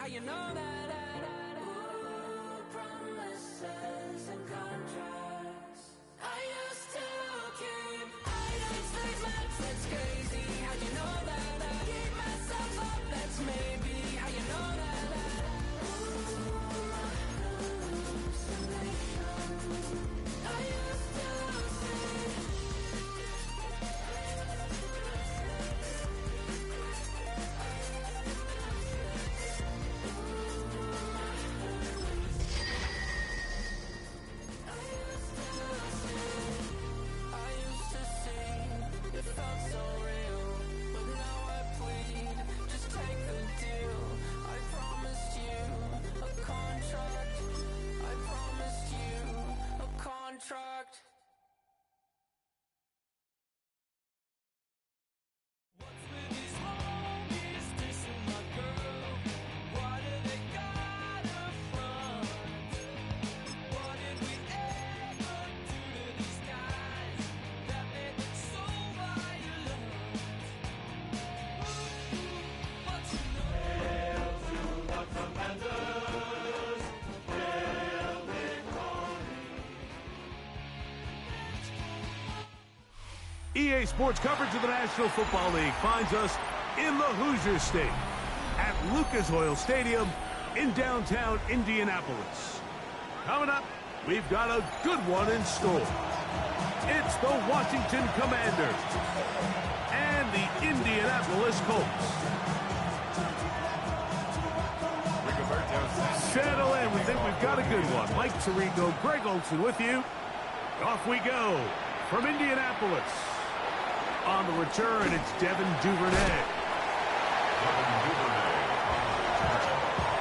you know that? Ooh, promises and contracts. I used to keep items like maps, that's crazy. How you know that? Keep myself up, that's maybe. How you know that? I used to contract. What's with these homies dissing my girl? Why do they gotta front? What did we ever do to these guys that made them so violent? But you know, hail to the commanders, hail victory. EA Sports coverage of the National Football League finds us in the Hoosier State at Lucas Oil Stadium in downtown Indianapolis. Coming up, we've got a good one in store. It's the Washington Commanders and the Indianapolis Colts. Settle in. We think we've got a good one. Mike Tirico, Greg Olson with you. Off we go from Indianapolis. On the return, it's Devin Duvernay.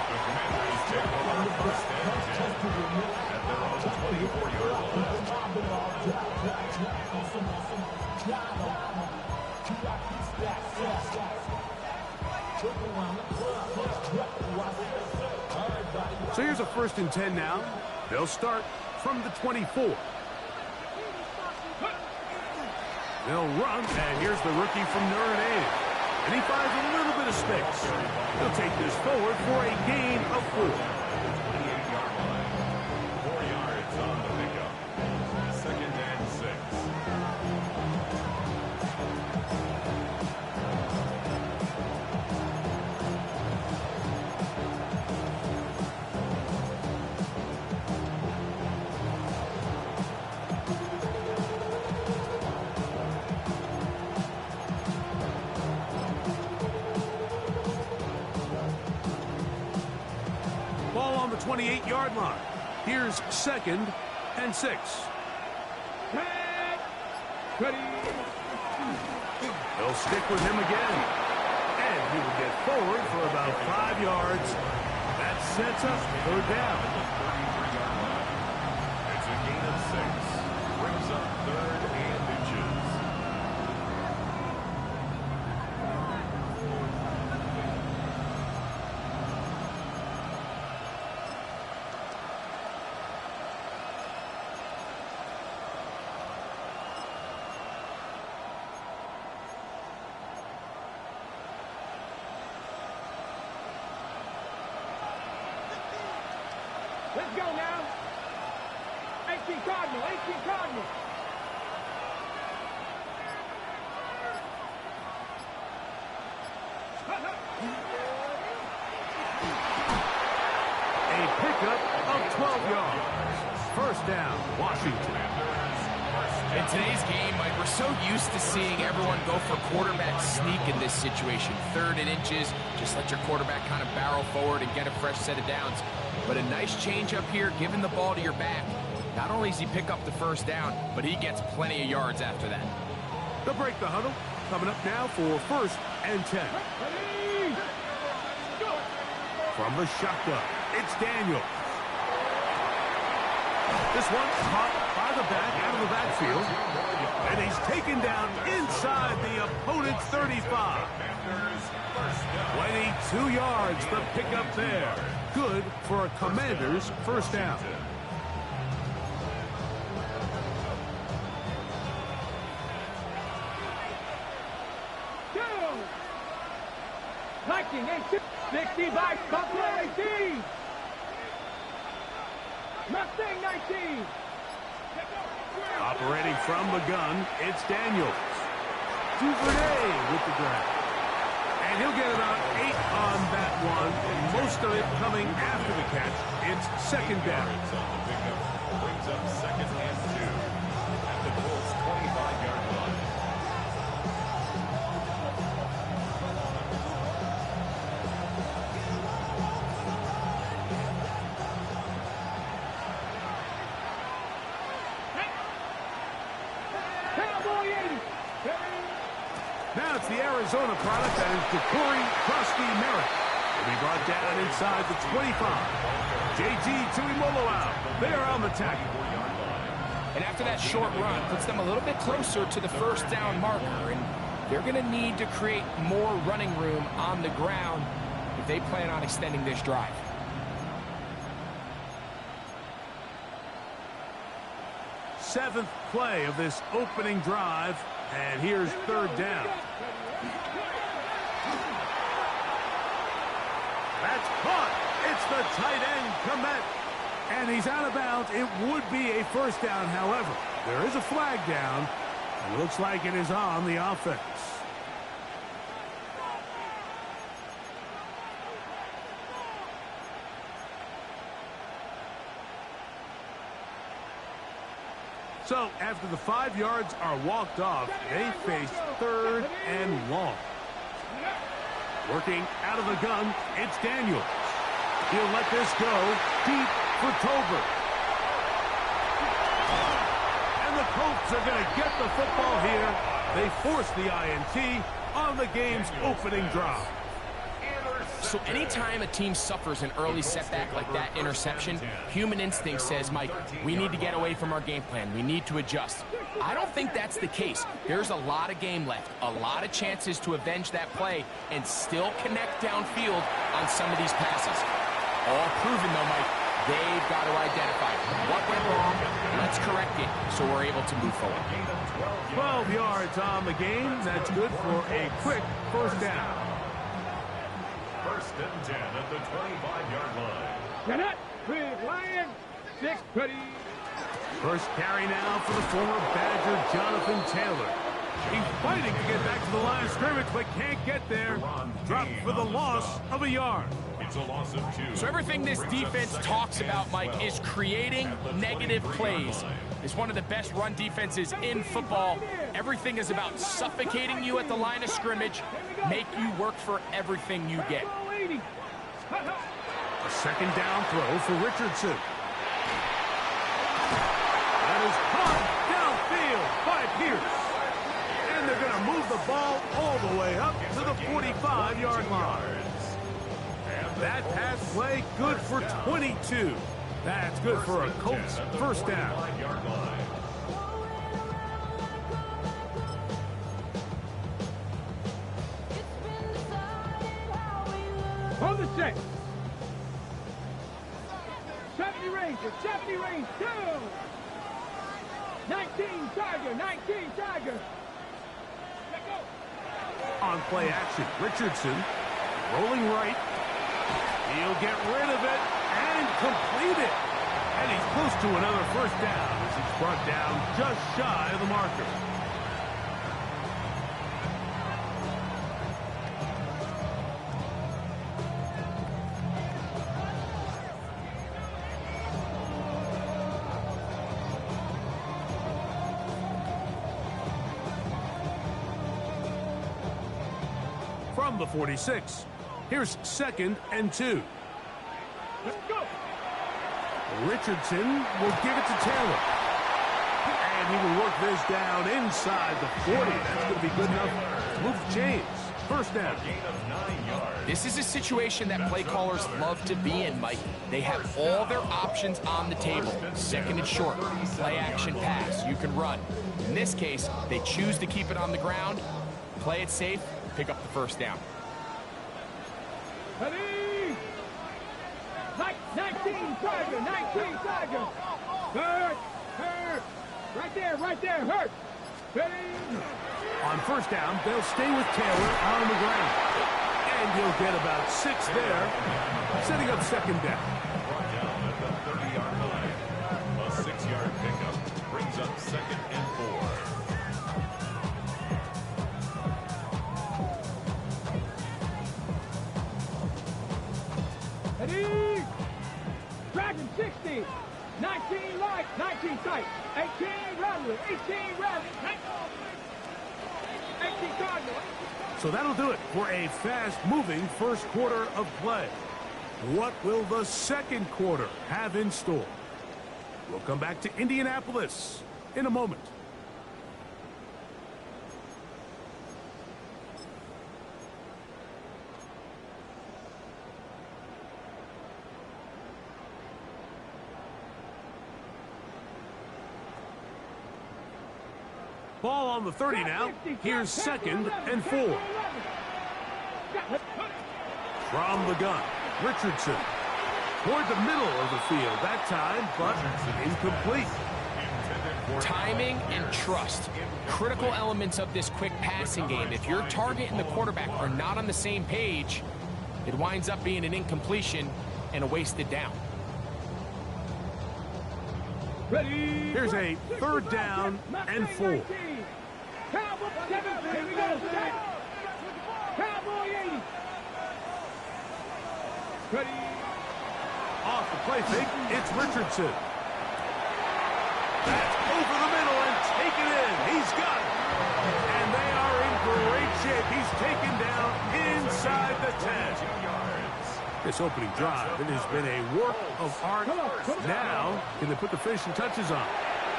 The Commanders take over first and 10 at their own 24-yard line. So here's a 1st and 10 now. They'll start from the 24. They'll run, and here's the rookie from Notre Dame. And he finds a little bit of space. He'll take this forward for a gain of 4. 28-yard line. 4 yards on the pickup. 2nd and 6. Ball on the 28-yard line. Here's 2nd and 6. Ready. They'll stick with him again. And he will get forward for about 5 yards. That sets up 3rd down. It's a gain of 6. Brings up 3rd and inches. Let's go now. 18 Cardinal, 18 Cardinal. A pickup of 12 yards. 1st down, Washington. In today's game, Mike, we're so used to seeing everyone go for quarterback sneak in this situation. 3rd and inches, just let your quarterback kind of barrel forward and get a fresh set of downs. But a nice change up here, giving the ball to your back. Not only does he pick up the 1st down, but he gets plenty of yards after that. They'll break the huddle. Coming up now for 1st and 10. From the shotgun, it's Daniel. This one caught by the back out of the backfield. And he's taken down inside the opponent's 35. 22 yards, the pickup there. Good for a Commander's 1st down. Viking 18. 60 by Buffalo 18. Mustang 19. Operating from the gun, it's Daniels. Duvernay with the grab. And he'll get about 8 on that one, and most of it coming after the catch. It's second down. Brings up second and 2 at the Colts' 25-yard line. Now it's the Arizona product, that is Corey Krusty Merritt. Will be brought down inside the 25. J.G. Tuimoloau there on the tackle. And after that short run, puts them a little bit closer to the first down marker. And they're going to need to create more running room on the ground if they plan on extending this drive. Seventh play of this opening drive, and here's third down. That's caught. It's the tight end, Komet. And he's out of bounds. It would be a first down, however. There is a flag down. It looks like it is on the offense. So, after the 5 yards are walked off, they face third and long. Working out of the gun, it's Daniels. He'll let this go deep for Tolbert. And the Colts are going to get the football here. They force the INT on the game's opening drive. So anytime a team suffers an early setback like that interception, human instinct says, Mike, we need to get away from our game plan. We need to adjust. I don't think that's the case. There's a lot of game left, a lot of chances to avenge that play and still connect downfield on some of these passes. All proven, though, Mike. They've got to identify what went wrong. Let's correct it so we're able to move forward. 12 yards on the game. That's good for a quick first down. First and 10 at the 25-yard line. Get it. Big Lion. 6 ready. First carry now for the former Badger, Jonathan Taylor. He's fighting to get back to the line of scrimmage, but can't get there. Dropped for the loss of a yard. It's a loss of 2. So everything this defense talks about, Mike, is creating negative plays. It's one of the best run defenses in football. Everything is about suffocating you at the line of scrimmage, make you work for everything you get. A second down throw for Richardson. That is caught downfield by Pierce. And they're going to move the ball all the way up to the 45-yard line. That pass play good for 22. That's good for a Colts first down. Hold the set. 70 Ranger, 70 range, 2. 19 Tiger, 19 Tiger. Let go. On play action, Richardson rolling right. He'll get rid of it and complete it. And he's close to another first down as he's brought down just shy of the marker. From the 46. Here's second and 2. Let's go. Richardson will give it to Taylor. And he will work this down inside the 40. That's going to be good enough to move James. First down. This is a situation that play callers love to be in, Mike. They have all their options on the table. Second and short, play action pass. You can run. In this case, they choose to keep it on the ground, play it safe, pick up the first down. Ready? 19 Tiger, 19 Tiger. Hurt, hurt. Right there, hurt. Ready? On first down, they'll stay with Taylor on the ground. And you'll get about 6 there, setting up second down. Brought down at the 30-yard line. A 6-yard pickup brings up second and 4. Ready? Dragon 60. 19 light, 19 tight. 18 Radley, 18 Radley. 18 Cardinal. So that'll do it for a fast-moving first quarter of play. What will the second quarter have in store? We'll come back to Indianapolis in a moment. Ball on the 30 now. Here's second and 4. From the gun, Richardson. Toward the middle of the field that time, but incomplete. Timing and trust. Critical elements of this quick passing game. If your target and the quarterback are not on the same page, it winds up being an incompletion and a wasted down. Ready? Here's a third down and 4. Cowboy 7, here we go, set. Cowboy 80. Ready? Off the play fake, it's Richardson. That's over the middle and taken in. He's got it. And they are in great shape. He's taken down inside the 10. This opening drive, it has been a work of art. Now, can they put the finishing touches on?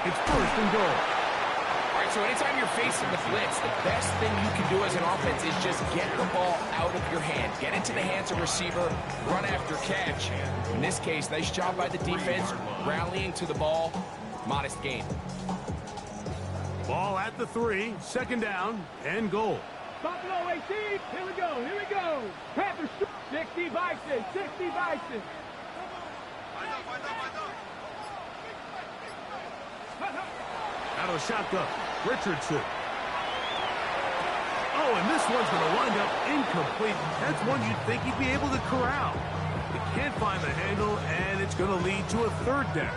It's first and goal. All right, so anytime you're facing the blitz, the best thing you can do as an offense is just get the ball out of your hand. Get into the hands of receiver, run after catch. In this case, nice job by the defense, rallying to the ball. Modest gain. Ball at the 3, second down and goal. Buffalo 18, here we go, here we go. Panthers 60 Bison, 60 Bison. Out of the shotgun, Richardson. Oh, and this one's going to wind up incomplete. That's one you'd think he'd be able to corral. He can't find the handle, and it's going to lead to a third down.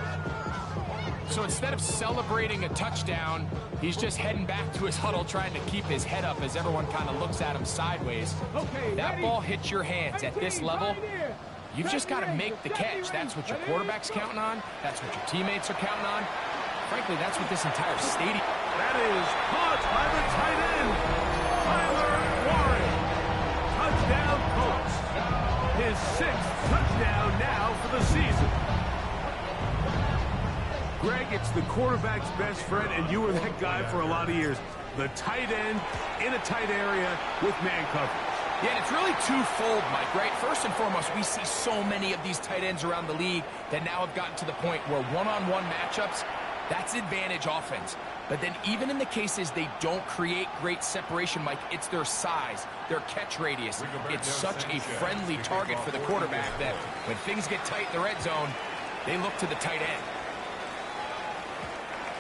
So instead of celebrating a touchdown, he's just heading back to his huddle trying to keep his head up as everyone kind of looks at him sideways. Okay, that ready? ball hits your hands at this level. You've just got to make the catch. That's what your quarterback's counting on. That's what your teammates are counting on. Frankly, that's what this entire stadium... That is caught by the tight end, Tyler Warren. Touchdown, Colts. His 6th touchdown now for the season. Greg, it's the quarterback's best friend, and you were that guy for a lot of years. The tight end in a tight area with man coverage. Yeah, and it's really twofold, Mike, right? First and foremost, we see so many of these tight ends around the league that now have gotten to the point where one-on-one matchups, that's advantage offense. But then even in the cases they don't create great separation, Mike, it's their size, their catch radius. It's such a friendly target for the quarterback that when things get tight in the red zone, they look to the tight end.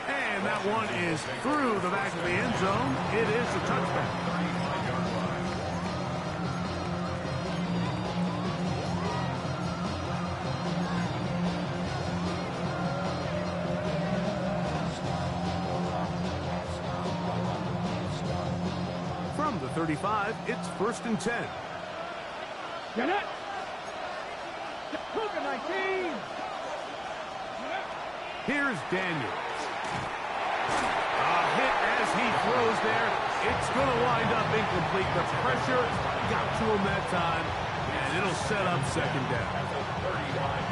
And that one is through the back of the end zone. It is a touchback. From the 35, it's first and 10. Get it. Cougar 19. Here's Daniels. A hit as he throws there. It's going to wind up incomplete. The pressure got to him that time, and it'll set up second down.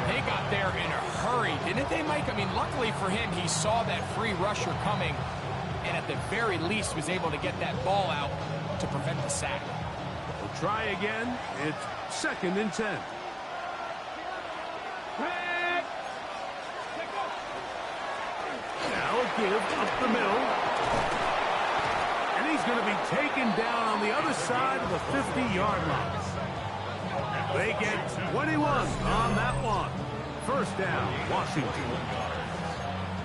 They got there in a hurry, didn't they, Mike? I mean, luckily for him, he saw that free rusher coming, and at the very least was able to get that ball out to prevent the sack. We'll try again. It's second and 10. Now a give up the middle. And he's going to be taken down on the other side of the 50-yard line. They get 21 on that one. First down, Washington.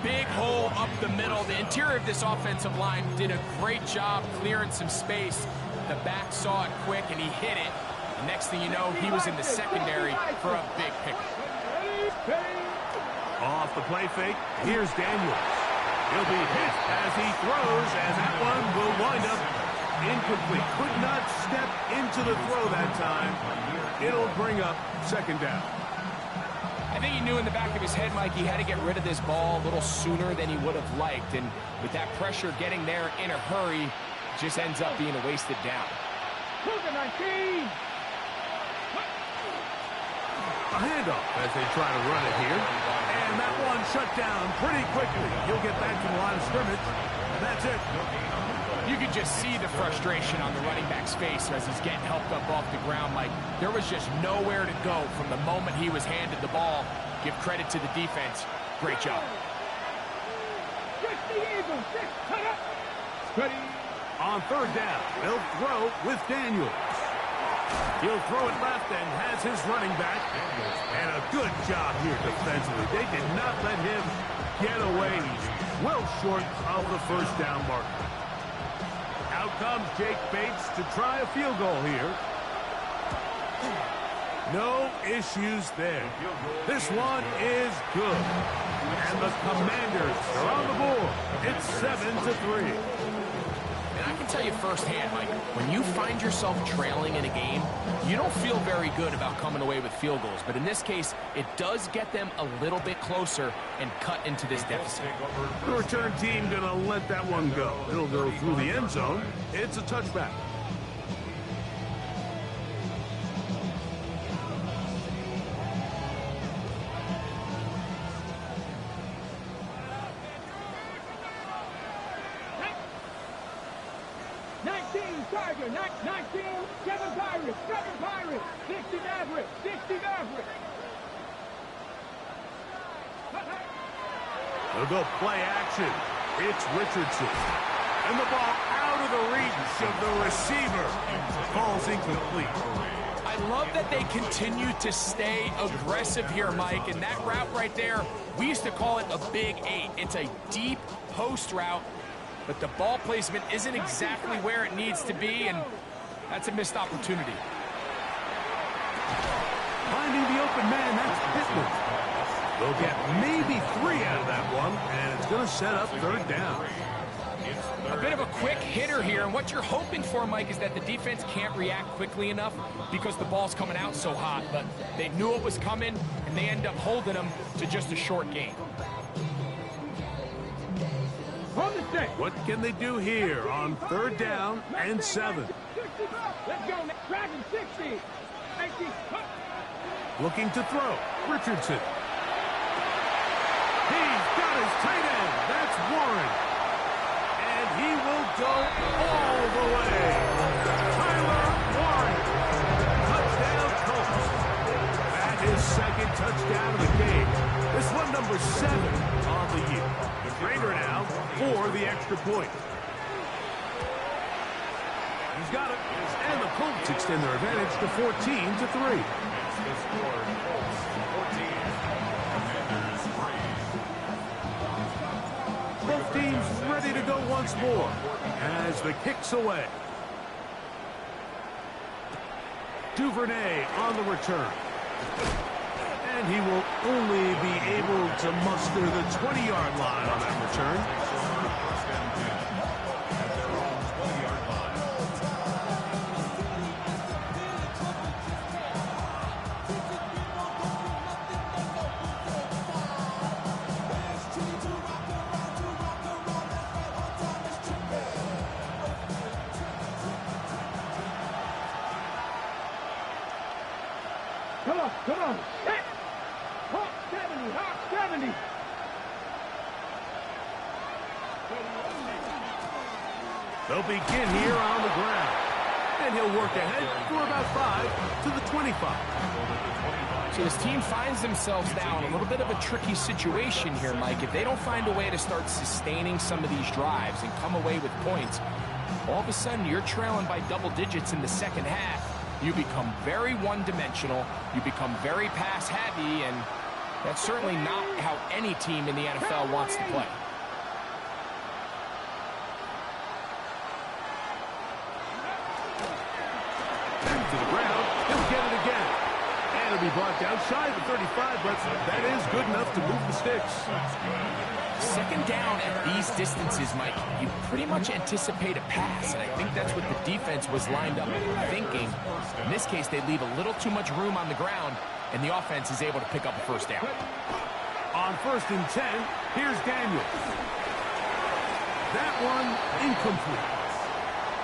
Big hole up the middle. The interior of this offensive line did a great job clearing some space. The back saw it quick, and he hit it. And next thing you know, he was in the secondary for a big pickup. Off the play fake, here's Daniels. He'll be hit as he throws, as that one will wind up incomplete. Could not step into the throw that time. It'll bring up second down. I think he knew in the back of his head, Mike, he had to get rid of this ball a little sooner than he would have liked. And with that pressure getting there in a hurry, just ends up being a wasted down. A handoff as they try to run it here. And that one shut down pretty quickly. He'll get back to the line of scrimmage, and that's it. You could just see the frustration on the running back's face as he's getting helped up off the ground. Mike, there was just nowhere to go from the moment he was handed the ball. Give credit to the defense. Great job. On third down, they'll throw with Daniels. He'll throw it left and has his running back. And a good job here defensively. They did not let him get away. He's well short of the first down marker. Out comes Jake Bates to try a field goal here. No issues there. This one is good. And the Commanders are on the board. It's 7-3. And I can tell you firsthand, Mike, when you find yourself trailing in a game, you don't feel very good about coming away with field goals. But in this case, it does get them a little bit closer and cut into this deficit. The return team going to let that one go. It'll go through the end zone. It's a touchback. Tiger, 19, 7 Pirates, 60 Mavericks, 60 Mavericks. They'll go play action. It's Richardson. And the ball out of the reach of the receiver. Falls incomplete. I love that they continue to stay aggressive here, Mike. And that route right there, we used to call it a big 8. It's a deep post route. But the ball placement isn't exactly where it needs to be, and that's a missed opportunity. Finding the open man, that's Pittman. They'll get maybe 3 out of that one, and it's going to set up third down. A bit of a quick hitter here, and what you're hoping for, Mike, is that the defense can't react quickly enough because the ball's coming out so hot. But they knew it was coming, and they end up holding them to just a short gain. What can they do here on third down and 7? Let's go, Dragon 60. Looking to throw. Richardson. He's got his tight end. That's Warren. And he will go all the way. Tyler Warren. Touchdown Colts. That is second touchdown of the game. This one number 7 on the year. The Raider now for the extra point. He's got it. And the Colts extend their advantage to 14-3. Both teams ready to go once more as the kick's away. Duvernay on the return. And he will only be able to muster the 20-yard line on that return. Come on. Hawk 70, Hawk 70. They'll begin here on the ground. And he'll work ahead for about 5 to the 25. So this team finds themselves now in a little bit of a tricky situation here, Mike. If they don't find a way to start sustaining some of these drives and come away with points, all of a sudden you're trailing by double digits in the second half. You become very one-dimensional, you become very pass-heavy, and that's certainly not how any team in the NFL wants to play. Back to the ground, to be brought down shy of the 35, but that is good enough to move the sticks. Second down at these distances, Mike, you pretty much anticipate a pass, and I think that's what the defense was lined up thinking. In this case, they leave a little too much room on the ground, and the offense is able to pick up a first down. On 1st and 10, here's Daniels. That one incomplete.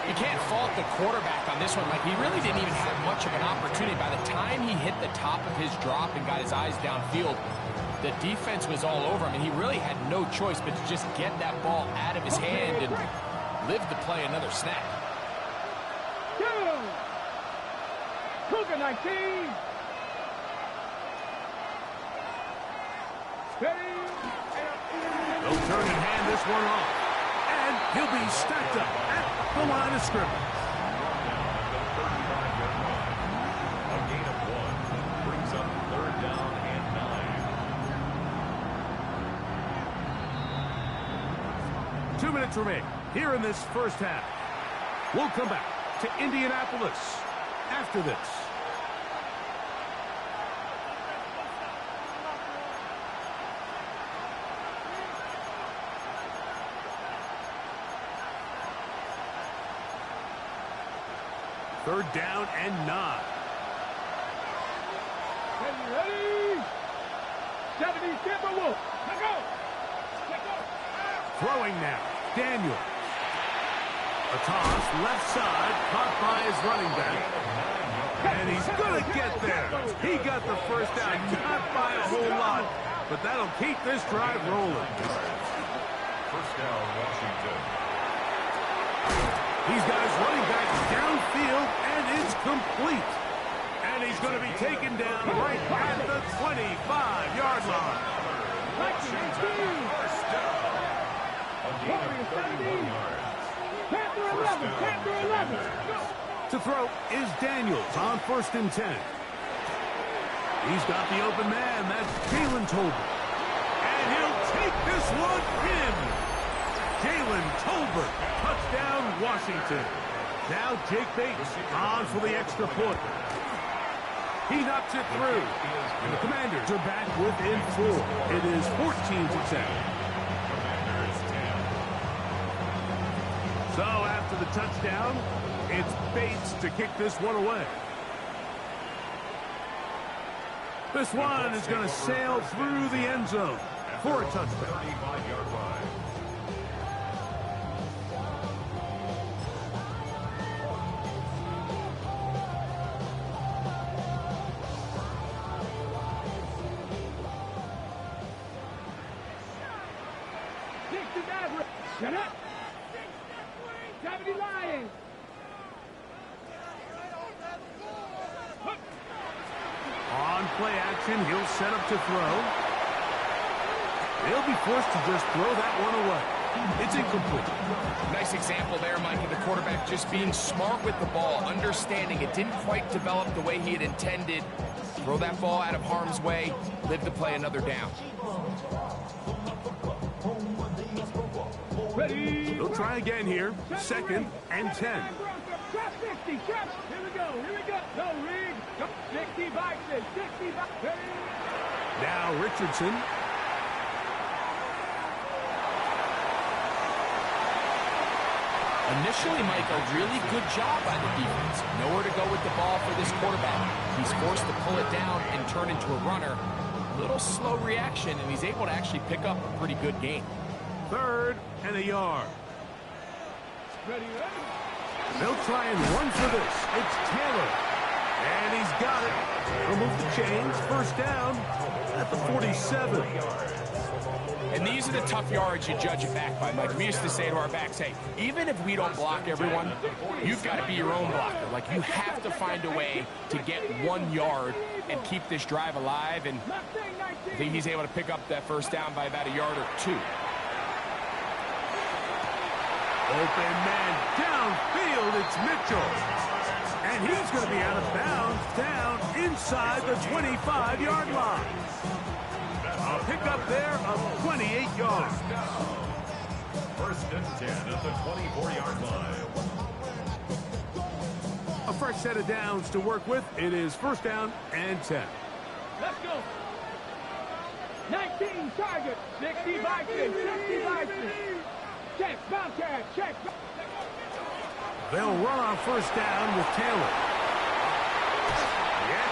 You can't fault the quarterback on this one. Like, he really didn't even have much of an opportunity. By the time he hit the top of his drop and got his eyes downfield, the defense was all over him, and he really had no choice but to just get that ball out of his hand and live to play another snap. Cougar 19. They'll turn and hand this one off. And he'll be stacked up at the line of scrimmage. A gain of 1 brings up 3rd down and 9. 2 minutes remain here in this first half. We'll come back to Indianapolis after this. Third down and 9. Ready? 70 Timberwolves. Let's go. Let's go. Throwing now. Daniel. A toss left side, caught by his running back. And he's going to get there. He got the first down, not by a whole lot, but that'll keep this drive rolling. First down, Washington. He's got his running back downfield, and it's complete. And he's going to be taken down right at the 25-yard line. First down. A gain of 31 yards. Panther 11. Panther 11. To throw is Daniels on 1st and 10. He's got the open man. That's Jalen Tolbert. And he'll take this one in. Jalen Tolbert, touchdown Washington. Now Jake Bates on for the extra point. He knocks it through. And the Commanders are back within 4. It is 14-10. So after the touchdown, it's Bates to kick this one away. This one is going to sail through the end zone for a touchdown. 35-yard line. Shut up. 70 Lions. On play action, he'll set up to throw. He'll be forced to just throw that one away. It's incomplete. Nice example there, Mike, of the quarterback just being smart with the ball, understanding it didn't quite develop the way he had intended. Throw that ball out of harm's way, live to play another down. Ready. They'll try again here. 2nd and 10. Trap 60. Trap. Here we go. Here we go. No rig. 60 boxes. 60 boxes. Now Richardson. Initially, Mike, a really good job by the defense. Nowhere to go with the ball for this quarterback. He's forced to pull it down and turn into a runner. Little slow reaction, and he's able to actually pick up a pretty good gain. 3rd and a yard. Ready. They'll try and run for this. It's Taylor. And he's got it. Remove the chains. First down at the 47. And these are the tough yards you judge it back by, Mike. We used to say to our backs, hey, even if we don't block everyone, you've got to be your own blocker. Like, you have to find a way to get 1 yard and keep this drive alive. And I think he's able to pick up that first down by about a yard or 2. Open man downfield. It's Mitchell. And he's going to be out of bounds down inside the 25-yard line. A pickup there of 28 yards. 1st and 10 at the 24-yard line. A A fresh set of downs to work with. It is first down and 10. Let's go. 19 target, 60 Vikings, 60 Vikings. Check, Bobcat, check. They'll run on first down with Taylor. Yeah,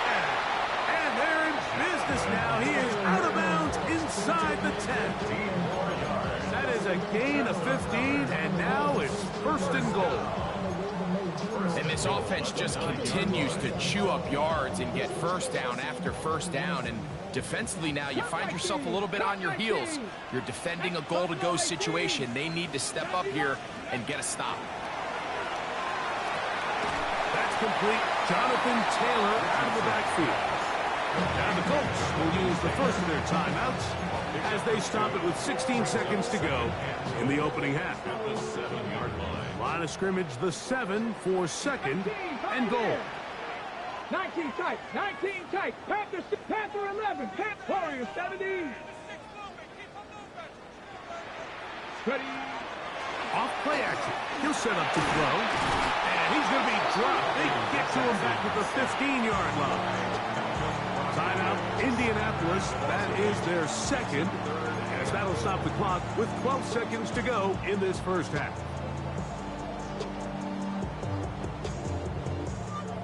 and they're in business now. He is out of bounds inside the 10. That is a gain of 15, and now it's first and goal. And this offense just continues to chew up yards and get first down after first down. And defensively now, you find yourself a little bit on your heels. You're defending a goal-to-go situation. They need to step up here and get a stop. That's complete. Jonathan Taylor out of the backfield. Now the Colts will use the first of their timeouts as they stop it with 16 seconds to go in the opening half. At the 7-yard line. Line of scrimmage, the 7 for second and goal. 19 tight, 19 tight. Panther 11, Warrior 70. Ready. Off play action. He'll set up to throw. And he's going to be dropped. They get to him back at the 15-yard line. Timeout, Indianapolis. That is their second. As that'll stop the clock with 12 seconds to go in this first half.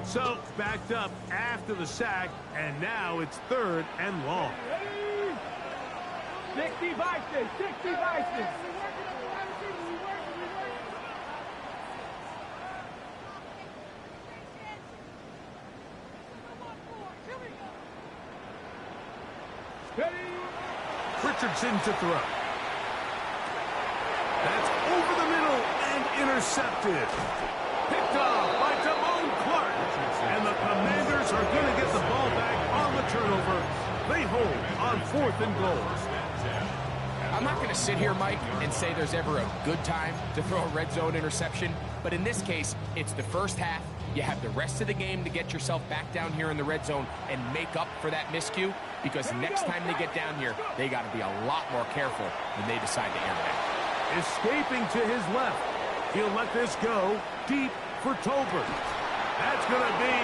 So, backed up after the sack, and now it's third and long. 60 Vikings, 60 Vikings. Richardson to throw. That's over the middle and intercepted. Picked off by Damone Clark. And the Commanders are going to get the ball back on the turnover. They hold on fourth and goal. I'm not going to sit here, Mike, and say there's ever a good time to throw a red zone interception. But in this case, it's the first half. You have the rest of the game to get yourself back down here in the red zone and make up for that miscue, because next time they get down here, they got to be a lot more careful when they decide to air back. Escaping to his left. He'll let this go deep for Tolbert. That's going to be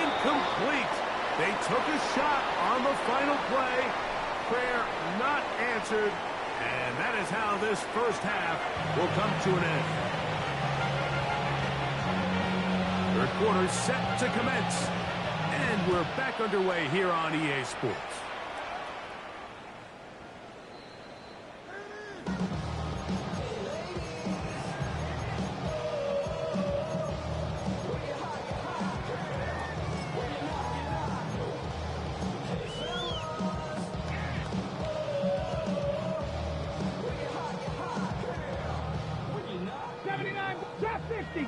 incomplete. They took a shot on the final play. Prayer not answered. And that is how this first half will come to an end. Third quarter set to commence. And we're back underway here on EA Sports.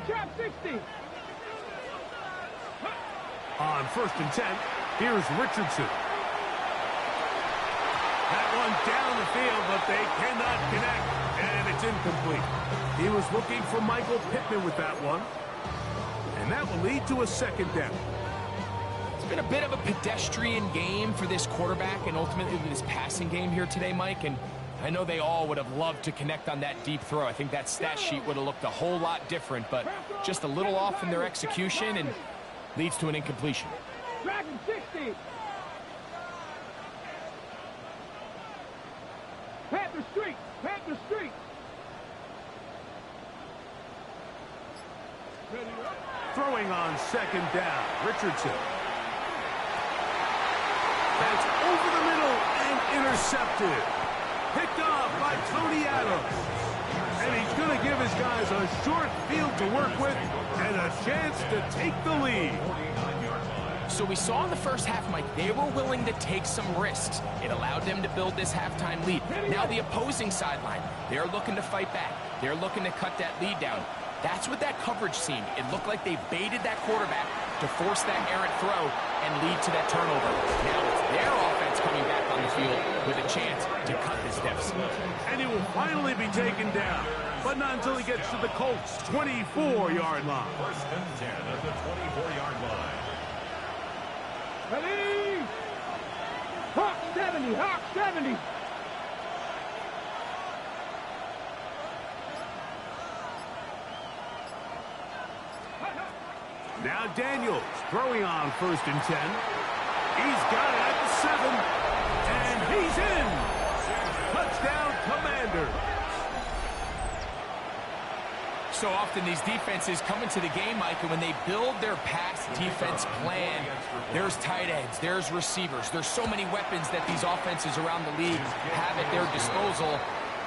Drop 60. On first and 10, here's Richardson. That one down the field, but they cannot connect, and it's incomplete. He was looking for Michael Pittman with that one, and that will lead to a second down. It's been a bit of a pedestrian game for this quarterback and ultimately this passing game here today, Mike, and I know they all would have loved to connect on that deep throw. I think that stat sheet would have looked a whole lot different, but just a little off in their execution and leads to an incompletion. Dragon 60. Panther Street. Panther Street. Throwing on second down, Richardson. That's over the middle and intercepted. Picked off by Tony Adams. And he's going to give his guys a short field to work with and a chance to take the lead. So we saw in the first half, Mike, they were willing to take some risks. It allowed them to build this halftime lead. Now the opposing sideline, they're looking to fight back. They're looking to cut that lead down. That's what that coverage seemed. It looked like they baited that quarterback to force that errant throw and lead to that turnover. Now it's their offense coming back on the field with a chance to cut this deficit. And he will finally be taken down, but not until he gets to the Colts' 24-yard line. First and 10 at the 24-yard line. Ready? Hawk 70. Hawk 70. Now Daniels throwing on 1st and 10. He's got it at the 7. And he's in. Touchdown, Commanders. So often these defenses come into the game, Mike, and when they build their pass defense plan, there's tight ends, there's receivers, there's so many weapons that these offenses around the league have at their disposal.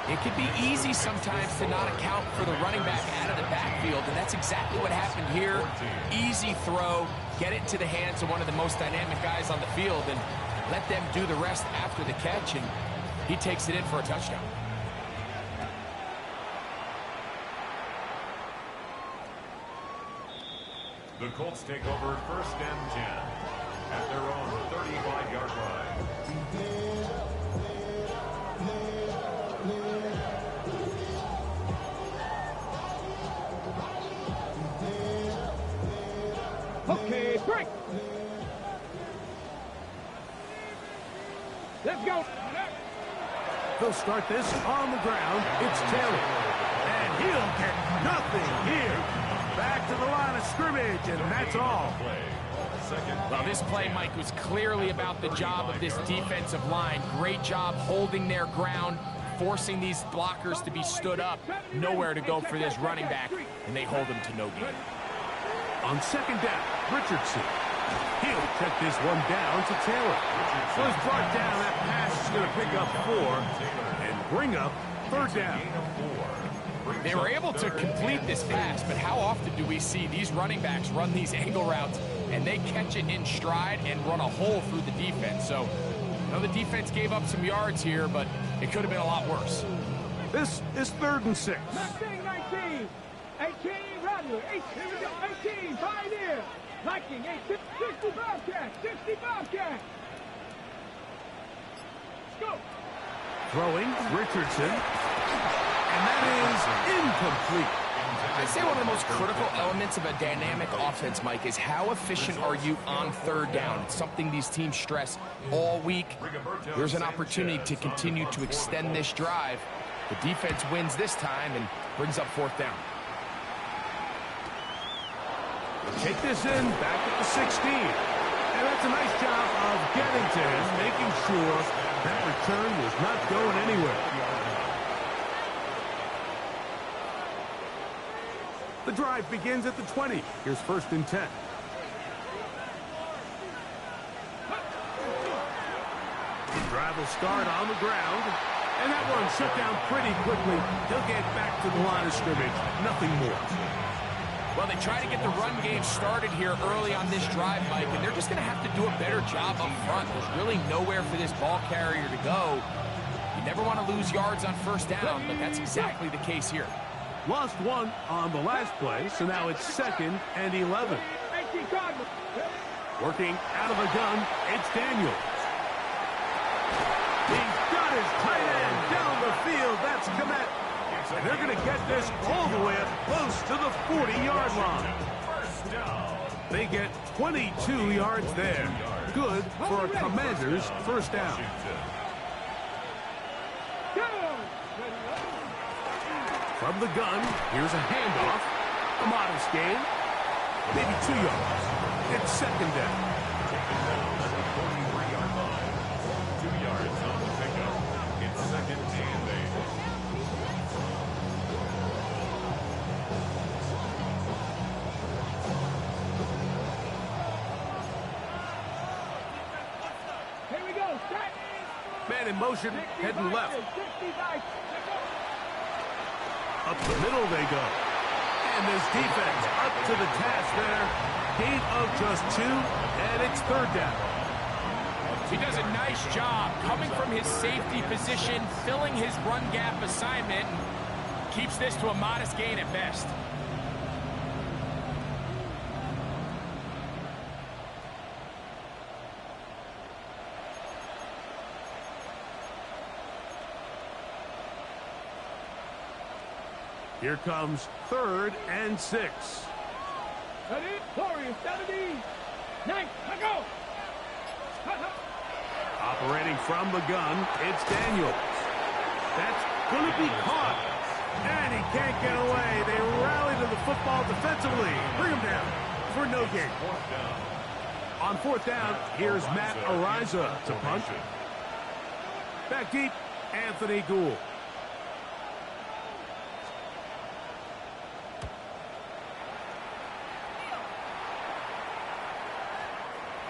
It could be easy sometimes to not account for the running back out of the backfield, and that's exactly what happened here. Easy throw, get it to the hands of one of the most dynamic guys on the field, and let them do the rest after the catch, and he takes it in for a touchdown. The Colts take over 1st and 10 at their own 35-yard line. Okay, break. Let's go. They'll start this on the ground. It's Taylor. And he'll get nothing here. Back to the line of scrimmage, and that's all. Well, this play, Mike, was clearly about the job of this defensive line. Great job holding their ground, forcing these blockers to be stood up. Nowhere to go for this running back, and they hold him to no gain. On 2nd down, Richardson. He'll check this one down to Taylor. So he's brought down. That pass is going to pick up 4 and bring up 3rd down. They were able to complete this pass, but how often do we see these running backs run these angle routes and they catch it in stride and run a hole through the defense? So, I know the defense gave up some yards here, but it could have been a lot worse. This is 3rd and 6. 19, 18, Rodley, 18, Pioneer, Viking, 60 Bobcat, 60 Bobcat. Let's go. Throwing, Richardson. And that is incomplete. I'd say one of the most critical elements of a dynamic offense, Mike, is how efficient are you on 3rd down? It's something these teams stress all week. Here's an opportunity to continue to extend this drive. The defense wins this time and brings up 4th down. Take this in, back at the 16. And that's a nice job of getting to him, making sure that return was not going anywhere. The drive begins at the 20. Here's 1st and 10. The drive will start on the ground. And that one shut down pretty quickly. He'll get back to the line of scrimmage. Nothing more. Well, they try to get the run game started here early on this drive, Mike, and they're just going to have to do a better job up front. There's really nowhere for this ball carrier to go. You never want to lose yards on 1st down, but that's exactly the case here. Lost 1 on the last play, so now it's 2nd and 11. Working out of the gun, it's Daniels. He's got his tight end down the field. That's Komet. And they're going to get this all the way up close to the 40-yard line. They get 22 yards there. Good for a Commanders 1st down. From the gun, here's a handoff. A modest gain. Maybe 2 yards. It's 2nd down. 43-yard line. 2 yards on the pickup. It's 2nd and 8. Here we go, set. Man in motion, heading left. Up the middle they go. And this defense up to the task there. Gain of just 2, and it's 3rd down. He does a nice job coming from his safety position, filling his run gap assignment, and keeps this to a modest gain at best. Here comes 3rd and 6. Ready? Warriors, 70. 9, go. Operating from the gun, it's Daniels. That's going to be caught. And he can't get away. They rally to the football defensively. Bring him down. for no gain. On fourth down, here's Matt Ariza to punt. Back deep, Anthony Gould.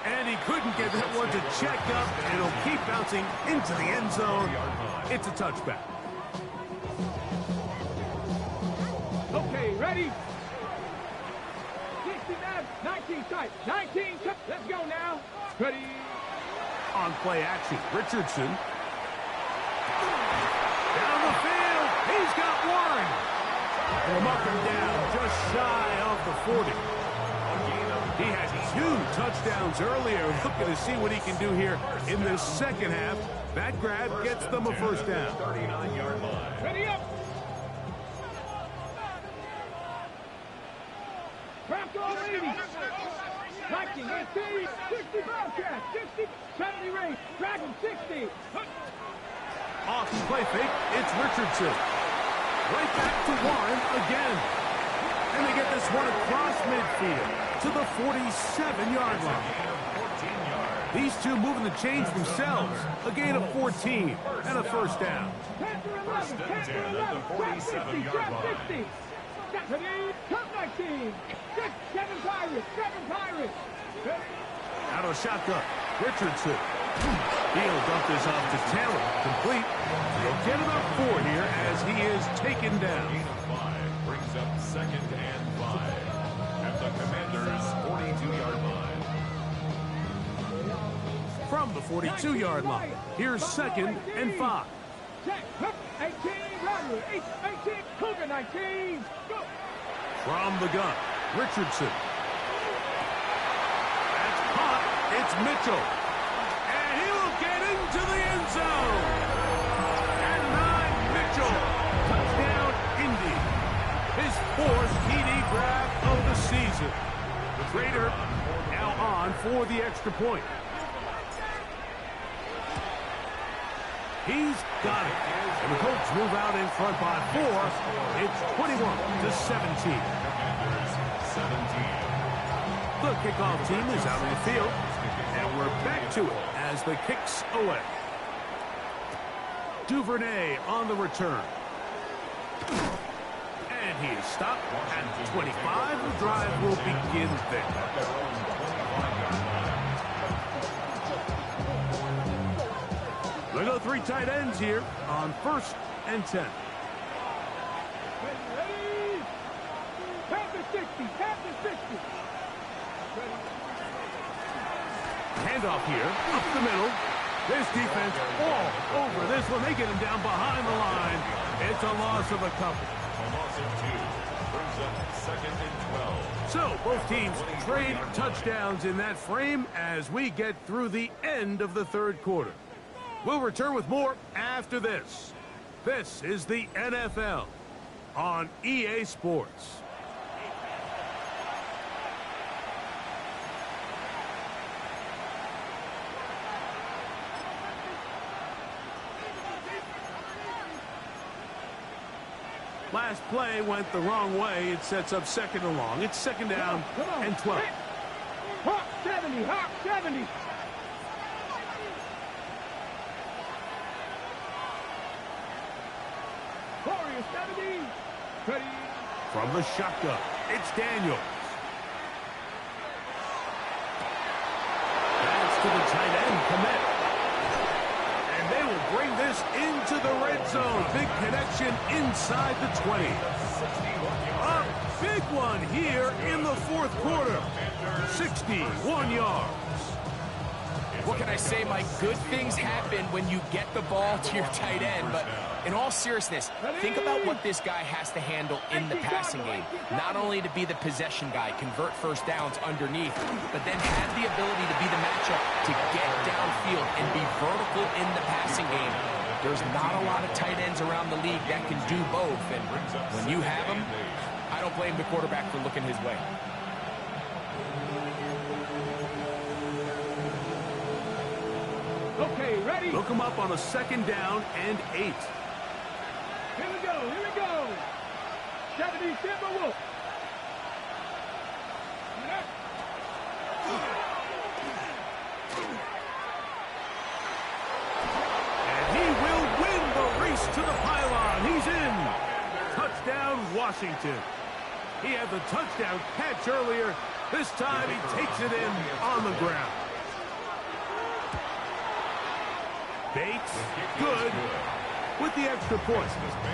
And he couldn't get that one to check up. It'll keep bouncing into the end zone. It's a touchback. Okay, ready? 69, 19 tight, 19 tight. Let's go now. Ready? On play action, Richardson. Down the field. He's got one. And we'll mark him down just shy of the 40. He had 2 touchdowns earlier. Looking to see what he can do here in the second half. That grab gets them a first down. 39-yard line. Ready up. Craft on 80. 19, 18, 60 Bobcat, 60, 70 range, Dragon 60. Off play fake, it's Richardson. Right back to Warren again. And they get this one across midfield to the 47-yard line. These two moving the chains themselves. A gain of 14 and a first down. 10 for 11, 10 for 11, 47-yard line. 60. Top 19, 6, 7 Pirates, 7 Pirates. Out of shotgun, Richardson. He'll dump this off to Taylor. Complete. He'll get about 4 here as he is taken down. Gain of 5 brings up 2nd and 5 at the Commanders' 42-yard line. From the 42-yard line, here's 2nd and 5. Check, 18, Rodney, 18, Cougar 19, go. From the gun, Richardson. That's caught. It's Mitchell. And he will get into the end zone. And 9, Mitchell. Touchdown, Indy. His 4th TD grab of the season. The Raider now on for the extra point. He's got it. And the Colts move out in front by 4. It's 21-17. 17. The kickoff team is out on the field. And we're back to it as the kick's away. Duvernay on the return. And he is stopped at 25. The drive will begin there. We go 3 tight ends here on 1st and 10. Ready? Tap to 60, tap to 60. Handoff here, up the middle. This defense all over this one. They get him down behind the line. It's a loss of a couple. A loss of 2 brings up 2nd and 12. So both teams trade touchdowns in that frame as we get through the end of the 3rd quarter. We'll return with more after this. This is the NFL on EA Sports. Last play went the wrong way. It sets up 2nd and long. It's 2nd down and 12. Hawk 70, Hawk 70. Warrior 70. Ready. From the shotgun, it's Daniels. That's to the tight end, Komet. And they will bring this into the red zone. Big connection inside the 20. A big one here in the 4th quarter. 61 yards. What can I say, Mike? Good things happen when you get the ball to your tight end, but in all seriousness, think about what this guy has to handle in the passing game. Not only to be the possession guy, convert first downs underneath, but then have the ability to be the matchup to get downfield and be vertical in the passing game. There's not a lot of tight ends around the league that can do both, and when you have them, I don't blame the quarterback for looking his way. Okay, ready? Look him up on a 2nd down and 8. Here we go, here we go. 70 Timberwolf. Washington. He had the touchdown catch earlier. This time he takes it in on the ground. Bates, good, with the extra point.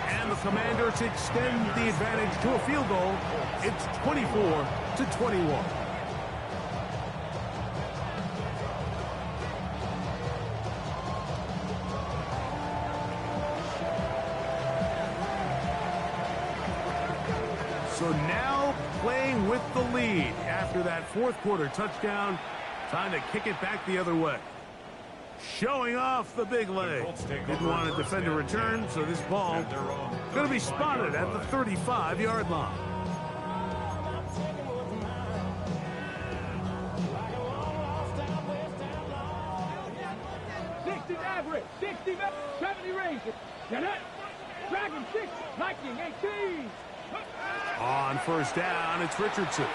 And the Commanders extend the advantage to a field goal. It's 24-21. So now playing with the lead after that fourth quarter touchdown. Time to kick it back the other way. Showing off the big leg. Didn't want to defend a return, so this ball going to be spotted at the 35-yard line. Average, 60, 70 range. Dragon 6, Viking 18. On first down, it's Richardson.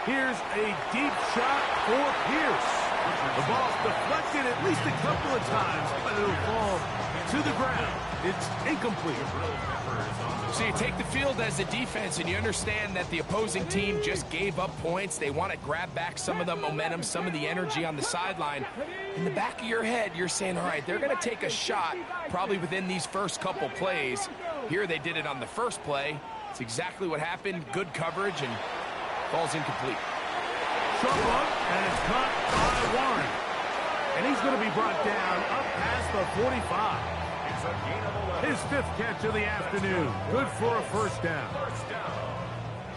Here's a deep shot for Pierce. The ball's deflected at least a couple of times, but it'll fall to the ground. It's incomplete. So you take the field as a defense, and you understand that the opposing team just gave up points. They want to grab back some of the momentum, some of the energy on the sideline. In the back of your head, you're saying, all right, they're going to take a shot probably within these first couple plays. Here they did it on the first play. It's exactly what happened. Good coverage, and ball's incomplete. Short look, and it's caught by Warren. And he's going to be brought down up past the 45. His fifth catch of the afternoon. Good for a first down.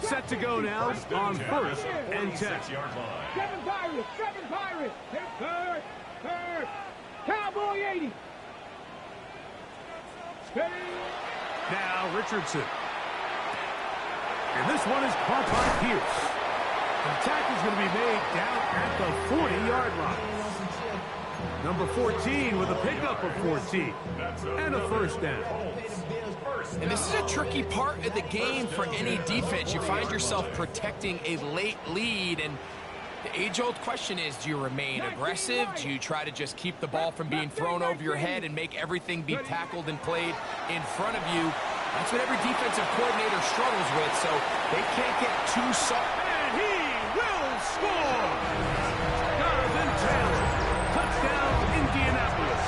Set to go now on first and 10. Seven Pirates. Third. Cowboy 80. Steady. Now Richardson. And this one is caught by Pierce. The attack is going to be made down at the 40-yard line. Number 14 with a pickup of 14 and a first down. And this is a tricky part of the game for any defense. You find yourself protecting a late lead, and the age-old question is, do you remain aggressive? Do you try to just keep the ball from being thrown over your head and make everything be tackled and played in front of you? That's what every defensive coordinator struggles with, so they can't get too soft. And he will score! Jonathan Taylor, touchdown Indianapolis.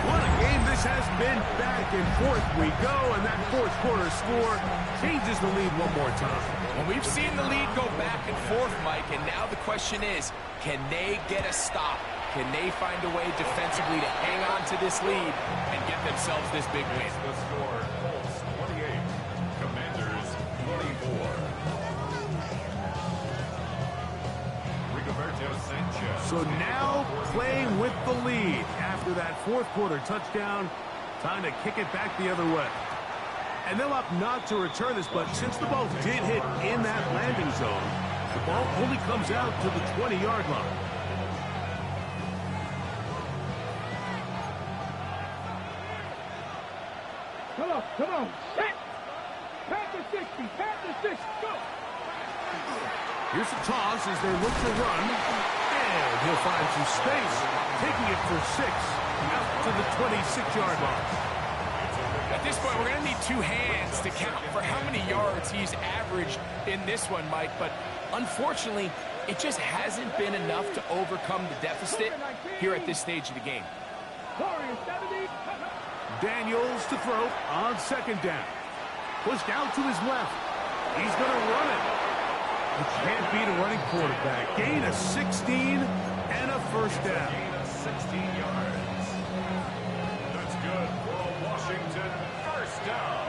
What a game this has been. Back and forth we go, and that fourth quarter score changes the lead one more time. Well, we've seen the lead go back and forth, Mike, and now the question is, can they get a stop? Can they find a way defensively to hang on to this lead and get themselves this big win? The score, Colts 28, Commanders 24. Rigoberto Sanchez. So now playing with the lead after that fourth quarter touchdown. Time to kick it back the other way. And they'll opt not to return this, but since the ball did hit in that landing zone, the ball only comes out to the 20-yard line. Come on. Set. Panther 60. Go. Here's the toss as they look to run. And he'll find some space, taking it for 6 out to the 26-yard line. At this point, we're going to need two hands to count for how many yards he's averaged in this one, Mike. But unfortunately, it just hasn't been enough to overcome the deficit here at this stage of the game. Daniels to throw on second down. Pushed out to his left. He's going to run it. You can't beat a running quarterback. Gain of 16 and a first down. Gain of 16 yards. That's good for a Washington first down.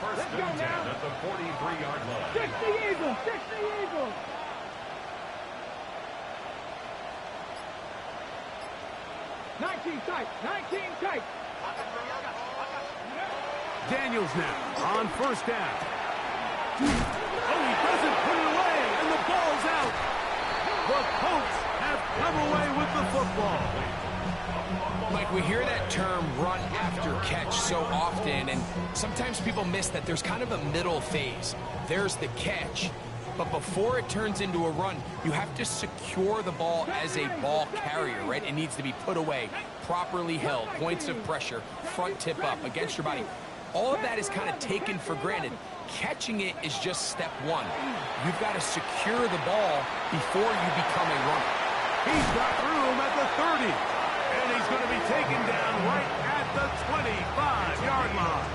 First and 10 at the 43-yard line. 60 Eagles. 19 tight. Daniels now on first down. Oh, he doesn't put it away, and the ball's out. The Colts have come away with the football. Mike, we hear that term run after catch so often, and sometimes people miss that there's kind of a middle phase. There's the catch, But before it turns into a run, you have to secure the ball as a ball carrier, right? It needs to be put away, properly held, points of pressure, front tip up against your body. All of that is kind of taken for granted. Catching it is just step one. You've got to secure the ball before you become a runner. He's got room at the 30. And he's going to be taken down right at the 25-yard line.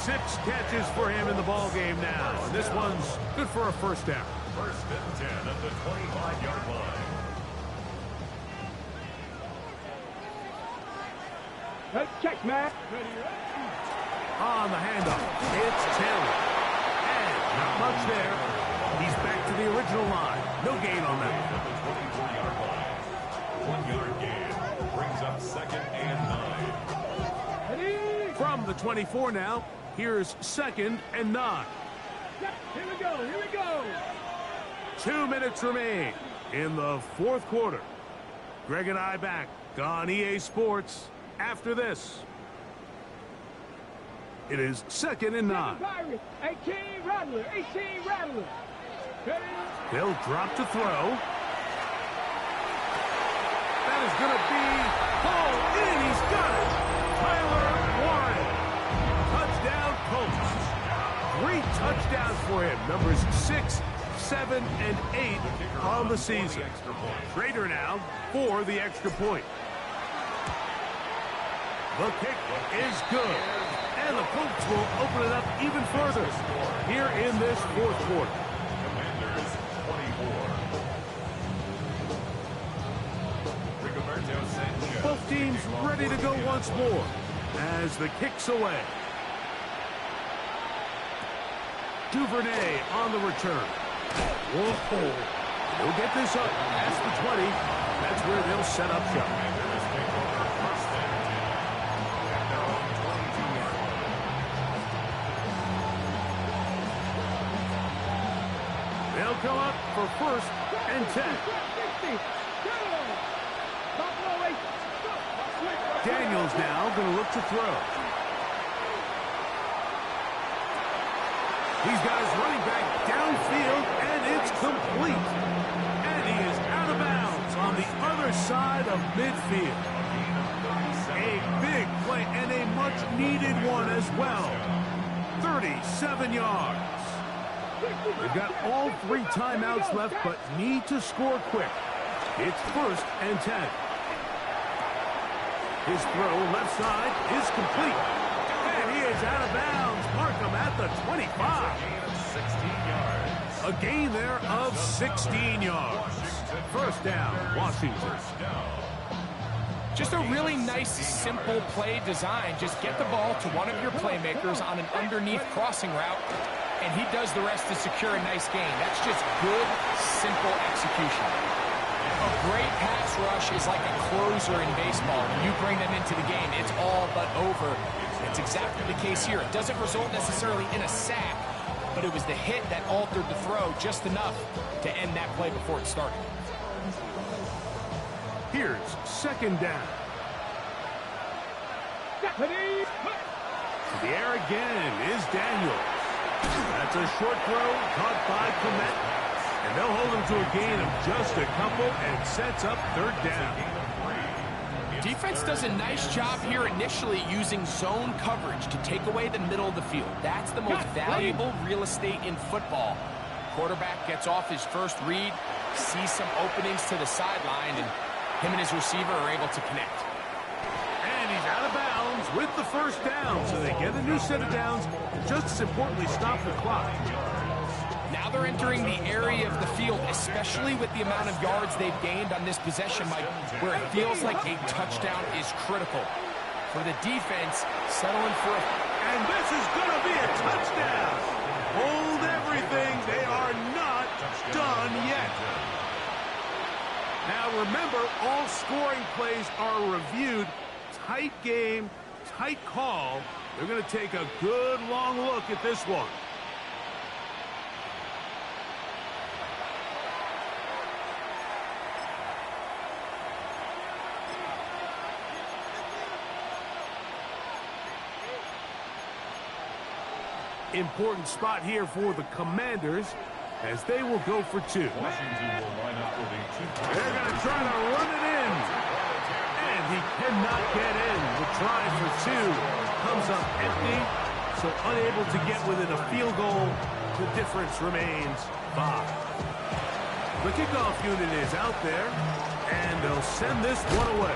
6 catches for him in the ball game now. And this one's good for a first down. First and 10 at the 25-yard line. Let's check, Matt. On the handoff, it's Taylor. And not much there. He's back to the original line. No gain on that. At the 24-yard line. 1-yard gain brings up second and 9. Ready? From the 24 now, here's second and 9. Yep, here we go, here we go. 2 minutes remain in the fourth quarter. Greg and I back on EA Sports after this. It is second and 9. Pirates, 18 Rattler, 18 Rattler. Ready? He'll drop to throw. That is going to be pulled in. He's got it. Tyler Warren. Touchdown Colts. 3 touchdowns for him. Numbers 6, 7, and 8 on the season. Rader now for the extra point. The kick is good. And the Colts will open it up even further here in this fourth quarter. Commanders 24. Both teams ready to go once more as the kick's away. Duvernay on the return. Whoa. They'll get this up past the 20. That's where they'll set up shop. They'll come up for first and 10. Daniels now going to look to throw. These guys running back downfield, and it's complete. And he is out of bounds on the other side of midfield. A big play and a much-needed one as well. 37 yards. They've got all 3 timeouts left, but need to score quick. It's first and 10. His throw left side is complete. And he is out of bounds. Markham at the 25. 16 yards. A gain there of 16 yards. First down, Washington. Just a really nice, simple play design. Just get the ball to one of your playmakers on an underneath crossing route, and he does the rest to secure a nice gain. That's just good, simple execution. A great pass rush is like a closer in baseball. When you bring them into the game, it's all but over. It's exactly the case here. It doesn't result necessarily in a sack, but it was the hit that altered the throw just enough to end that play before it started. Here's second down. To the air again is Daniels. That's a short throw caught by Komet. And they'll hold him to a gain of just a couple and sets up third down. Defense does a nice job here initially using zone coverage to take away the middle of the field. That's the most valuable real estate in football. Quarterback gets off his first read, sees some openings to the sideline, and him and his receiver are able to connect. And he's out of bounds with the first down, so they get a new set of downs. Just as importantly, stop the clock. Now they're entering the area of the field, especially with the amount of yards they've gained on this possession, Mike, where it feels like a touchdown is critical. For the defense, settling for a... And this is going to be a touchdown. Hold everything. They are not done yet. Now remember, all scoring plays are reviewed. Tight game, tight call. They're going to take a good long look at this one. Important spot here for the Commanders as they will go for 2. Washington will line up for the 2. They're going to try to run it in. And he cannot get in. The try for 2 comes up empty, so unable to get within a field goal. The difference remains 5. The kickoff unit is out there, and they'll send this one away.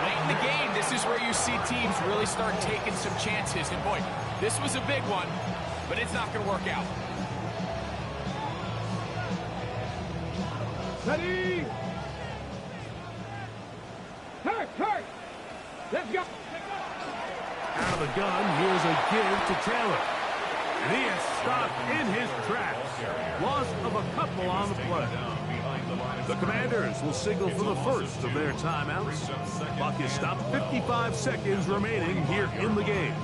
Late in the game, this is where you see teams really start taking some chances. And boy, this was a big one, but it's not going to work out. Ready? Hurt! Let's go! Out of the gun, here's a give to Taylor. And he is stopped in his tracks. Loss of a couple on the play. The Commanders will signal for the first of their timeouts. Clock is stopped, 55 seconds remaining here in the game.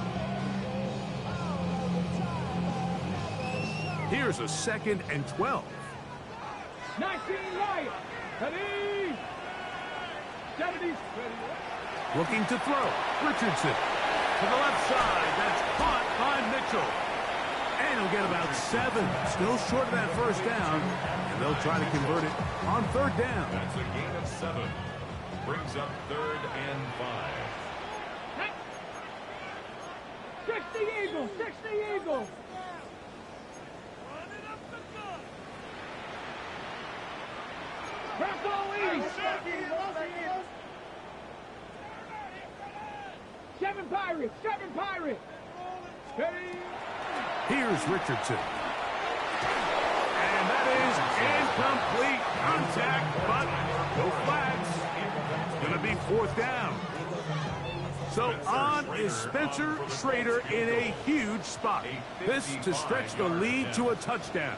Here's a 2nd and 12. 19 right. Ready? 70. Looking to throw. Richardson to the left side. That's caught by Mitchell. And he'll get about 7. Still short of that first down. And they'll try to convert it on 3rd down. That's a gain of 7. Brings up 3rd and 5. 60 Eagles! 60 Eagles! Bravo East! 7 Pirates! 7 Pirates! Steady! Here's Richardson. And that is incomplete contact, but no flags. It's going to be 4th down. So on is Spencer Schrader in a huge spot. This to stretch the lead to a touchdown.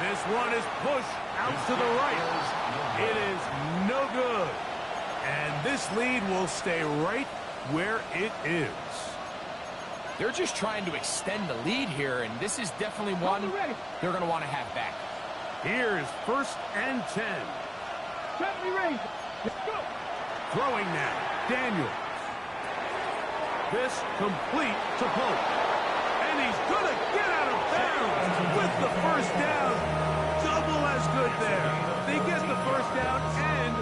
This one is pushed out to the right. It is no good. And this lead will stay right where it is. They're just trying to extend the lead here, and this is definitely one they're going to want to have back. Here's 1st and 10. Ready, let's go! Throwing now, Daniel. This complete to Pope. And he's going to get out of bounds with the first down. Double as good there. They get the first down and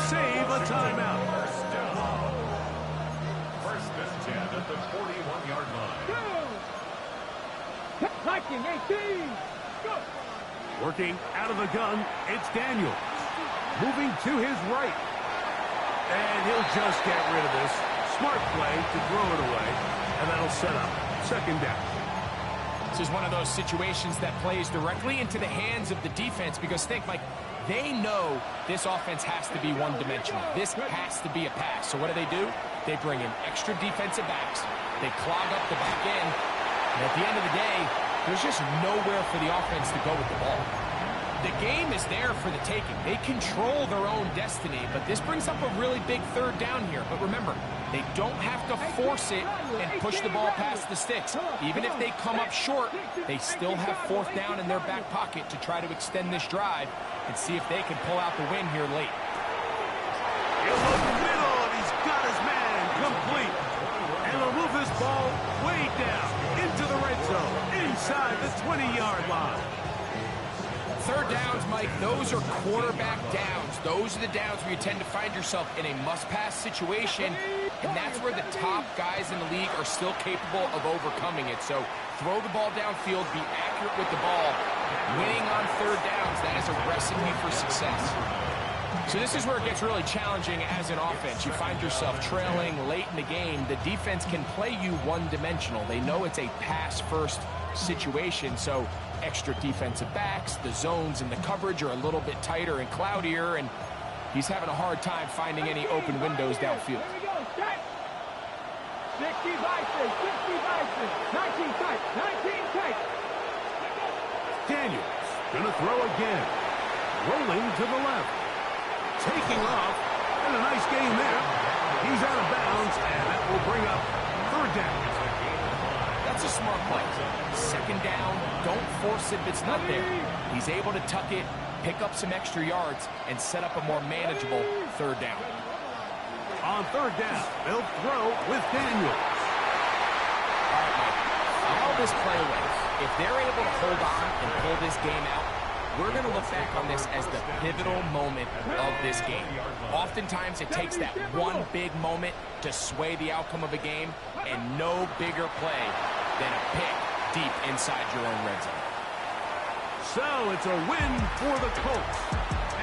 save a timeout. First and 10 at the 41-yard line. Go! Viking 18! Go! Working out of the gun, it's Daniel. Moving to his right. And he'll just get rid of this. Smart play to throw it away. And that'll set up 2nd down. This is one of those situations that plays directly into the hands of the defense because think, Mike, they know this offense has to be one-dimensional. This has to be a pass. So what do? They bring in extra defensive backs. They clog up the back end. And at the end of the day, there's just nowhere for the offense to go with the ball. The game is there for the taking. They control their own destiny, but this brings up a really big 3rd down here. But remember, they don't have to force it and push the ball past the sticks. Even if they come up short, they still have 4th down in their back pocket to try to extend this drive and see if they can pull out the win here late. He'll go the middle, and he's got his man complete. And he'll move this ball way down into the red zone, inside the 20-yard line. 3rd downs, Mike, those are quarterback downs. Those are the downs where you tend to find yourself in a must-pass situation, and that's where the top guys in the league are still capable of overcoming it. So throw the ball downfield, be accurate with the ball. Winning on 3rd downs, that is a recipe for success. So this is where it gets really challenging as an offense. You find yourself trailing late in the game. The defense can play you one-dimensional. They know it's a pass-first situation, so extra defensive backs, the zones and the coverage are a little bit tighter and cloudier, and he's having a hard time finding any open windows downfield. Here we go, set! 60 Bison, 19 tight, 19 tight. Daniels gonna throw again. Rolling to the left. Taking off. And a nice gain there. He's out of bounds, and that will bring up 3rd down. That's a smart play. 2nd down, don't force it if it's not there. He's able to tuck it, pick up some extra yards, and set up a more manageable 3rd down. On third down, they'll throw with Daniels. How this play went, if they're able to hold on and pull this game out, we're going to look back on this as the pivotal moment of this game. Oftentimes, it takes that one big moment to sway the outcome of a game, and no bigger play than a pick deep inside your own red zone. So it's a win for the Colts.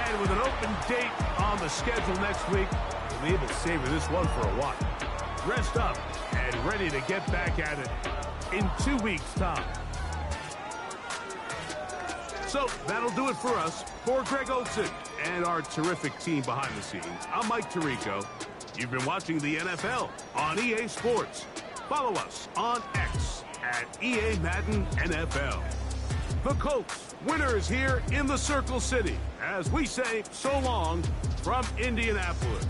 And with an open date on the schedule next week, we'll be able to savor this one for a while. Rest up and ready to get back at it in 2 weeks' time. So that'll do it for us. For Greg Olson and our terrific team behind the scenes, I'm Mike Tirico. You've been watching the NFL on EA Sports. Follow us on X at EA Madden NFL. The Colts, winners here in the Circle City, as we say so long from Indianapolis.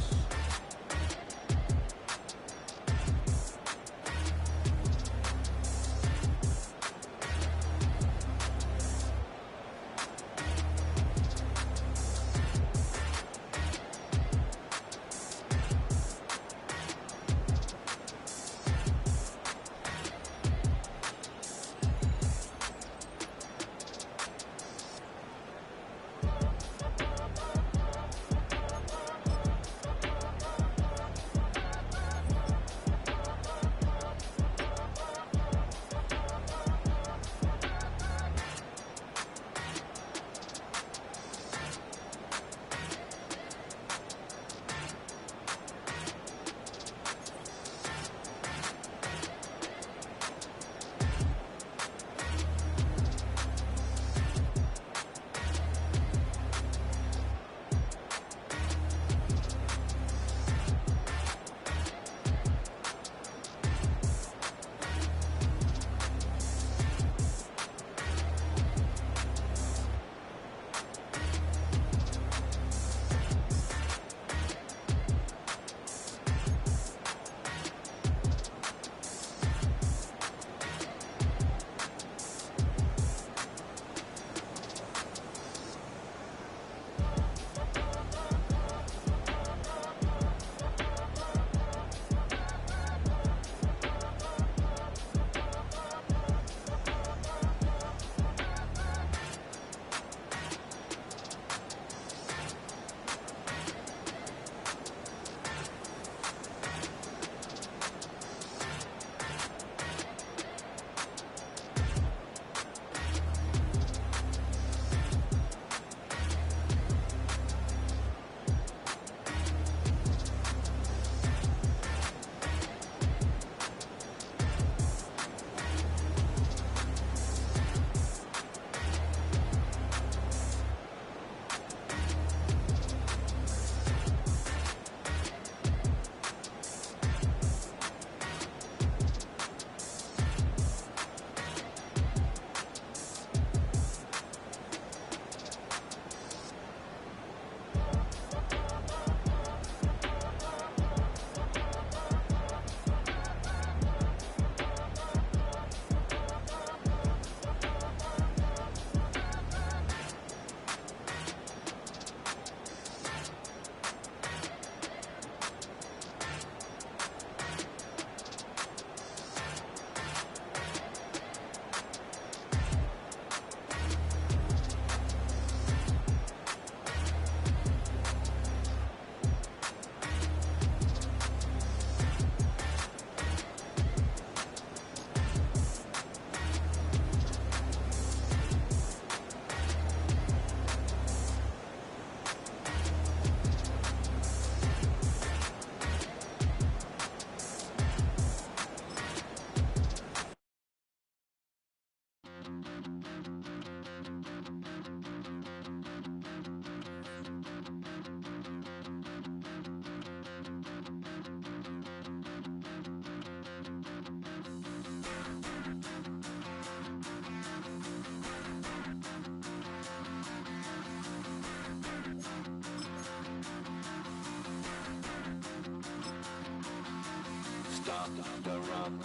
Stop the run.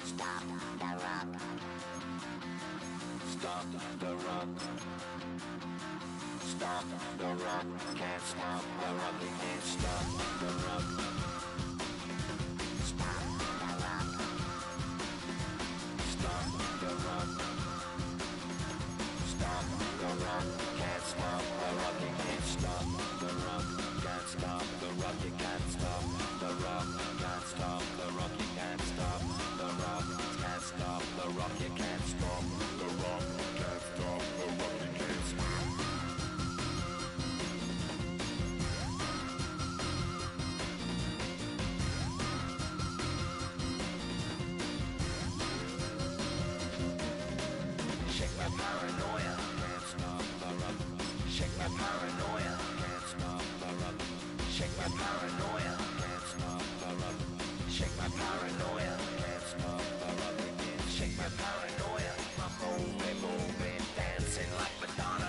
Stop the run. Stop the run. Stop stop the rock, can't stop the rock, you can't stop the rock. Stop the rock. Stop the rock. Stop the rock, can't stop the rock, you can't stop the rock, can't stop the rock, you can't stop the rock, can't stop the rock, you can't stop the rock, can't stop the rock, you can't stop the rock, can't stop the rock, you can't stop. Shake my paranoia, can't stop the rock. Shake my paranoia, can't stop the rock. Shake my paranoia, can't stop the rock. Shake my paranoia, can't stop the rock. Shake my paranoia, I'm moving, dancing like Madonna.